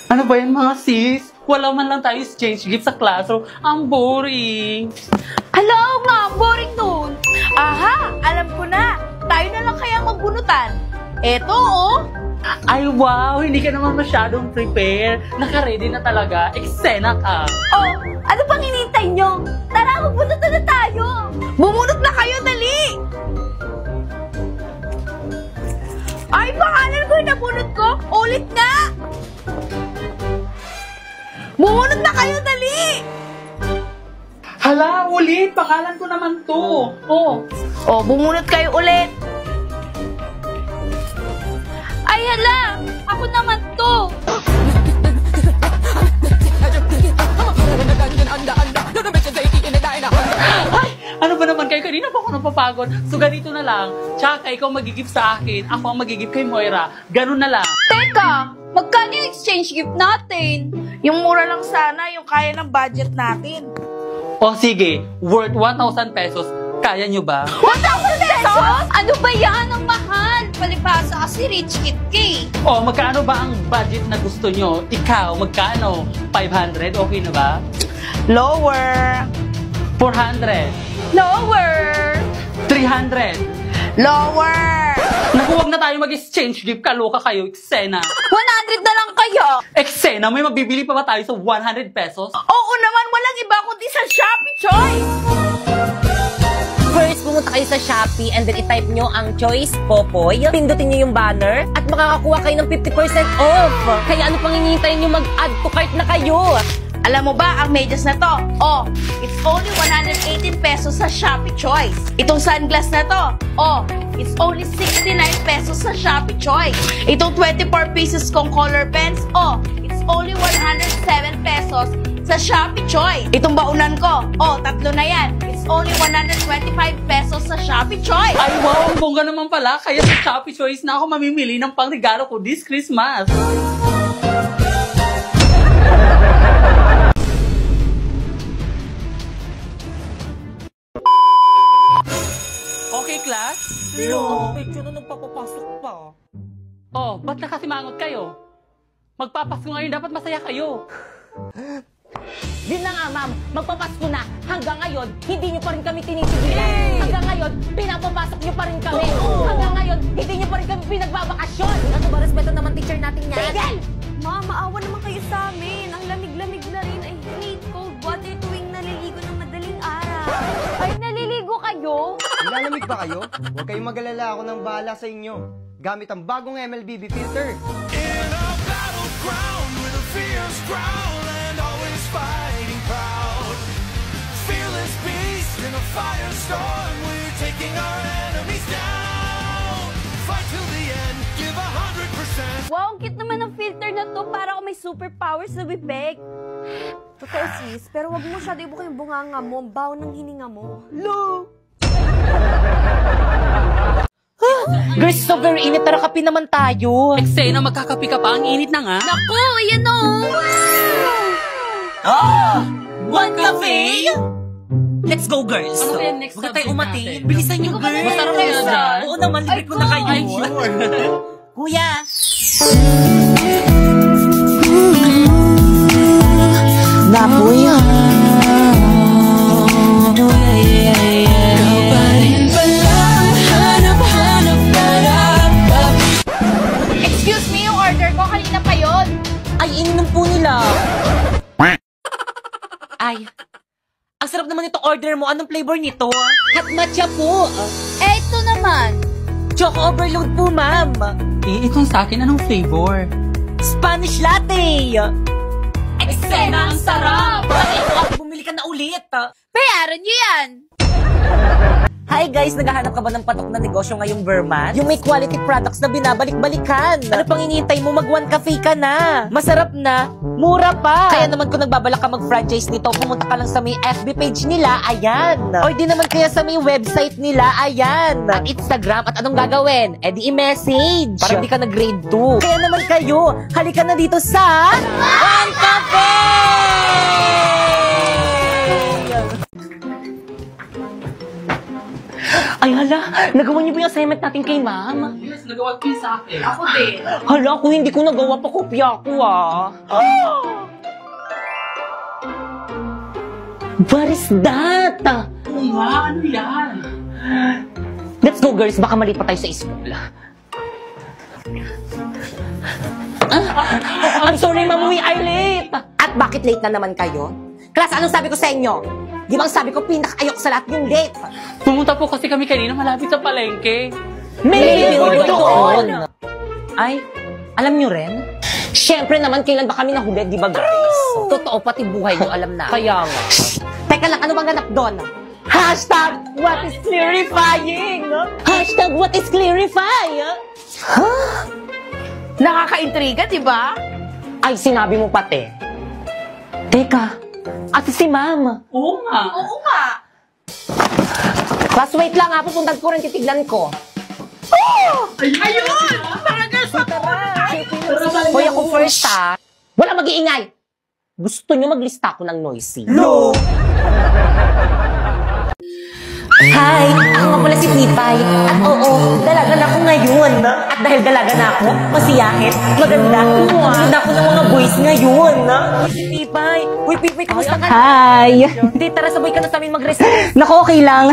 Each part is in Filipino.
Ano ba yan mga sis? Wala man lang tayo exchange gift sa classroom. Ang boring. Hello, nga, boring nun. Aha, alam ko na. Tayo na lang kaya magbunutan. Eto, oh. Ay wow, hindi ka naman masyadong prepare. Naka-ready na talaga. Eksena ka. Oh, ano pang hinihintay nyo? Tara, magbunutan na tayo. Bumunot na kayo, dali. Ay, pangalan ko yung nabunot ko. Ulit nga. Bumunot na kayo, dali. Hala, ulit. Pangalan ko naman to. Oh, bumunot kayo ulit. Ay, hala. Ako naman to. Ay, ano ba naman kayo? Kanina pa ako napapagod. So, ganito na lang. Tsaka ikaw magigip sa akin. Ako ang magigip kay Moira. Ganun na lang. Teka, magkano yung exchange gift natin? Yung mura lang sana, yung kaya ng budget natin. O sige, worth 1,000 pesos. Kaya nyo ba? 1,000 pesos? Ano ba yan? Ang mahal. Palibasa kasi rich kid ka. O, magkano ba ang budget na gusto nyo? Ikaw, magkano? 500? Okay na ba? Lower. 400? Lower. 300? Lower. Naku, wag na tayo mag-exchange gift. Kaloka kayo, eksena. 100 na lang kayo. Eksena, may mabibili pa ba tayo sa 100 pesos? Oo naman, walang iba kundi sa Shopee Choice. First, pumunta kayo sa Shopee and then i-type nyo ang Choice Popoy. Pindutin nyo yung banner at makakakuha kayo ng 50% off. Kaya ano pang hinihintay nyo, mag-add to cart na kayo. Alam mo ba, ang medyas na to, it's only 118 pesos sa Shopee Choice. Itong sunglass na to, it's only 69 pesos sa Shopee Choice. Itong 24 pieces kong color pens, it's only 107 pesos sa Shopee Choice. Itong baunan ko, tatlo na yan. It's only 125 pesos sa Shopee Choice. Ay, wow, ang bongga naman pala. Kaya sa Shopee Choice na ako mamimili ng pangregalo ko this Christmas. Okay, class? Hello? Medyo na nagpapapasok pa. Oh, ba't nakasimangot kayo? Magpapasko ngayon, dapat masaya kayo. Yun na nga, ma'am. Magpapasko na. Hanggang ngayon, hindi nyo pa rin kami tinitigilan. Hanggang ngayon, pinapapasok nyo pa rin kami. Hanggang ngayon, hindi nyo pa rin kami pinagbabakasyon. Ano ba, respeto naman teacher natin yan? Tigil! Ma, maawa naman kayo sa amin. Ang lamig-lamig na rin. I hate cold water tuwing naliligo ng madaling araw. Ay, naliligo kayo? Nilalamig ba kayo? Huwag kayong mag-alala, ako nang bahala sa inyo. Gamit ang bagong MLBB filter. In a battleground with a fierce growl and always fighting proud. Fearless beast in a firestorm, we're taking our enemies down. Fight till the end, give 100%. Wow, ang cute naman ng filter na to. Para ako may superpowers na bibig. Totoo sis, pero wag mo masyado ibuka yung bunganga mo. Baw ng hininga mo. Look! Girls, so very init. Tara, kape naman tayo. Eksena, magkakapi ka pa. Ang init na nga. Naku, ayan o! One cafe? Let's go, girls. Ano kaya next Huwag tayo subject umati. natin? Bilisan nyo, girls. Masarap kaya dyan? Oo naman, libre ko na kayo. Ay, sure. Kuya. Napoy. Excuse me, yung order ko kanina pa yon. Ay, ininom po nila. Ay, ang sarap naman itong order mo. Anong flavor nito? Hot matcha po. Ito naman. Choco overload po, ma'am. Itong sa akin, anong flavor? Spanish latte. Eksena, ang sarap. Bakit? Bumili ka na ulit. Bayaran niyo yan. Hi guys, naghahanap ka ba ng patok na negosyo ngayong Burman? Yung may quality products na binabalik-balikan. Ano pang hinihintay mo? Mag-one cafe ka na. Masarap na, mura pa. Kaya naman kung nagbabalak ka mag-franchise nito, pumunta ka lang sa may FB page nila, ayan. O di naman kaya sa may website nila, ayan. At Instagram, at anong gagawin? E di i-message. Para di ka na grade 2. Kaya naman kayo, halika na dito sa One Cafe! Ay hala, nagawa niyo ba yung assignment natin kay ma'am? Yes, nagawa ko yun sa akin. Ako din. Hala, kung hindi ko nagawa pa, kopya ko What is that? Oo nga, ano yan? Let's go girls, baka mali pa tayo sa school. I'm sorry, ma'am, we are late. At bakit late na naman kayo? Class, anong sabi ko sa inyo? Di ba ang sabi ko pinaka-ayok sa lahat yung late? Pumunta po kasi kami kanina malapit sa palengke. May billboard doon. Ay, alam nyo rin? Siyempre naman, kailan ba kami nahuli, di ba guys? Totoo, pati buhay nyo alam na. Kaya nga. Teka lang, ano bang ganap doon? Hashtag what is clarifying? Hashtag what is clarifying? Nakaka-intriga, di ba? Ay, sinabi mo pati. Teka, ate si ma'am. Oo nga. Oo nga. Class, wait lang ha, pupuntan ko rin, titignan ko. Ayun! Parang sa Hoy, ako first ha. Wala mag-iingay. Gusto nyo maglista ako ng noisy? No! Hi! Ako nga pala si Pipay. At oo, dalaga na ako ngayon. At dahil dalaga na ako, masiyahin, maganda, maganda ako ng mga boys ngayon. Si Pipay. Uy, Pipay, kamusta ka? Hi! Hindi, tara sabay ka na sa amin mag-recess. Naku, okay lang.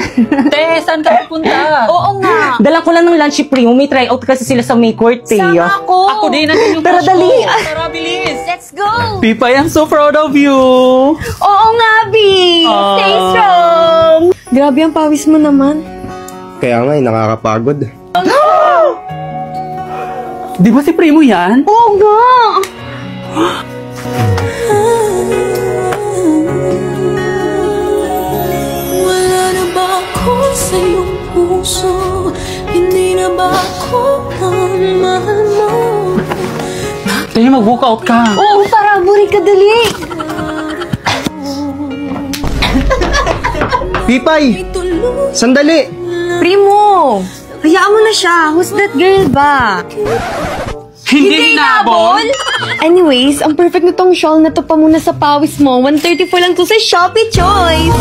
Te, saan ka pupunta? Oo nga! Dala ko lang ng lunch primo. May tryout kasi sila sa May Court eh. Sama ako! Ako din, nandun yung Tara, crush ko. dali. Tara, bilis. Let's go! Pipay, I'm so proud of you. Oo nga, B! Stay strong! Grabe ang pawis mo naman. Kaya nga, nakakapagod. Di ba si Primo yan? Oo nga! Wala na ba ako sa iyong puso? Hindi na ba ako ang mahal mo? Te, mag-walkout ka. Oo, para buri ka dali! Pipay! Sandali! Primo! Hayaan mo na siya. Who's that girl ba? Hindi hinabol? Anyways, ang perfect na tong shawl na to pa muna sa pawis mo. 134 lang to sa Shopee Choice!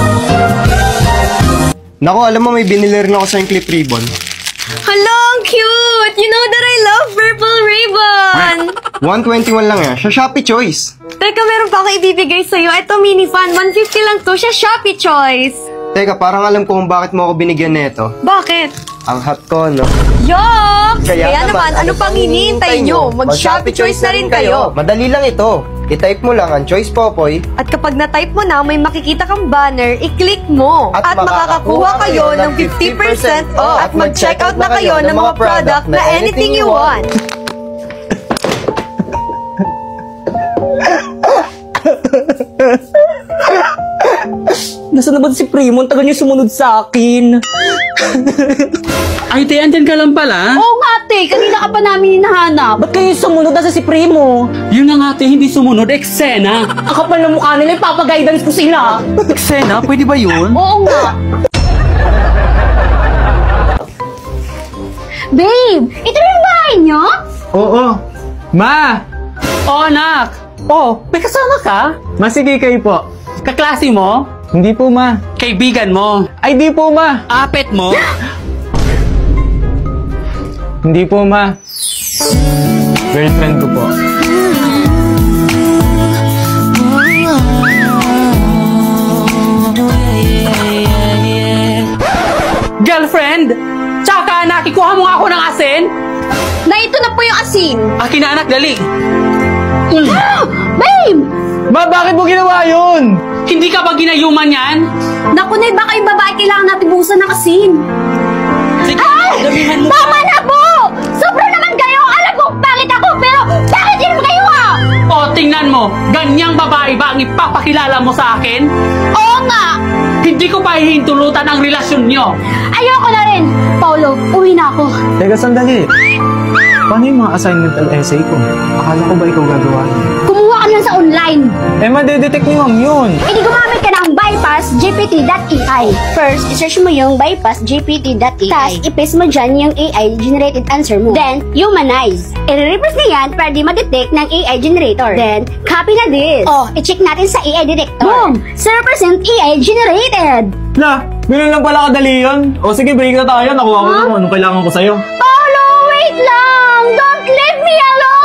Naku, alam mo may binili rin ako sa yung clip ribbon. Hala, ang cute! You know that I love purple ribbon! 121 lang yan, sa Shopee Choice. Teka, meron pa ako ibibigay sa'yo. Ito, mini fan. 150 lang to sa Shopee Choice. Teka, parang alam ko kung bakit mo ako binigyan nito. Bakit? Ang hot ko, no? Yuck! Kaya naman, ano pang hinihintay nyo? Mag-Shopee Choice na rin kayo. Madali lang ito. I-type mo lang ang Choice Popoy. At kapag na-type mo na, may makikita kang banner, i-click mo. At makakakuha kayo ng 50% off. At mag-checkout na kayo ng mga product na anything you want. Nasaan na ba si Primo? Ang tagal niyo sumunod sa akin. Ay, te, andyan ka lang pala. Oo nga, te. Kanina ka pa namin hinahanap. Ba't kayo sumunod? Nasa si Primo? Yun na nga, te, hindi sumunod. Eksena. Ang kapal ng mukha nila, ipapag-guidance ko sila. Eksena? Pwede ba yun? Oo nga. Babe, ito na yung bahay niyo? Oo. Ma! Oh, anak. Oh, may kasama ka? Masige kayo po. Kaklase mo? Hindi po, ma. Kaibigan mo? Ay, di po, ma. Apet mo? Hindi po, ma. Girlfriend ko po. Girlfriend? Tsaka anak, ikuha mo nga ako ng asin? Na ito na po yung asin. Akin na anak, dali. Babe! Ma, bakit mo ginawa yun? Hindi ka ba ginayuman yan? Naku, Nay, baka yung babae kailangan natin buhusan ng asin. Sige, damihan mo. Tama na po! Sobra naman kayo! Alam ko, bakit ako, pero bakit hindi naman kayo ah? O, tingnan mo. Ganyang babae ba ang ipapakilala mo sa akin? Oo nga! Hindi ko pa hihintulutan ang relasyon nyo. Ayoko na rin! Paulo, uwi na ako. Teka, sandali. Paano yung mga assignmental essay ko? Akala ko ba ikaw gagawa yun? Kumuha ka lang sa online. Eh, madedetect ni ma'am yun. E di gumamit ka ng bypassgpt.ai. First, isearch mo yung bypassgpt.ai. Tapos, i-paste mo dyan yung AI-generated answer mo. Then, humanize. I-reverse na yan para di ma-detect ng AI generator. Then, copy na this. Oh, i-check natin sa AI detector. Boom! 0% AI generated! La, Ganun lang pala kadali yun. O sige, break na tayo. Nakuha ko naman. Anong kailangan ko sa'yo? Paolo, wait lang! Don't leave me alone!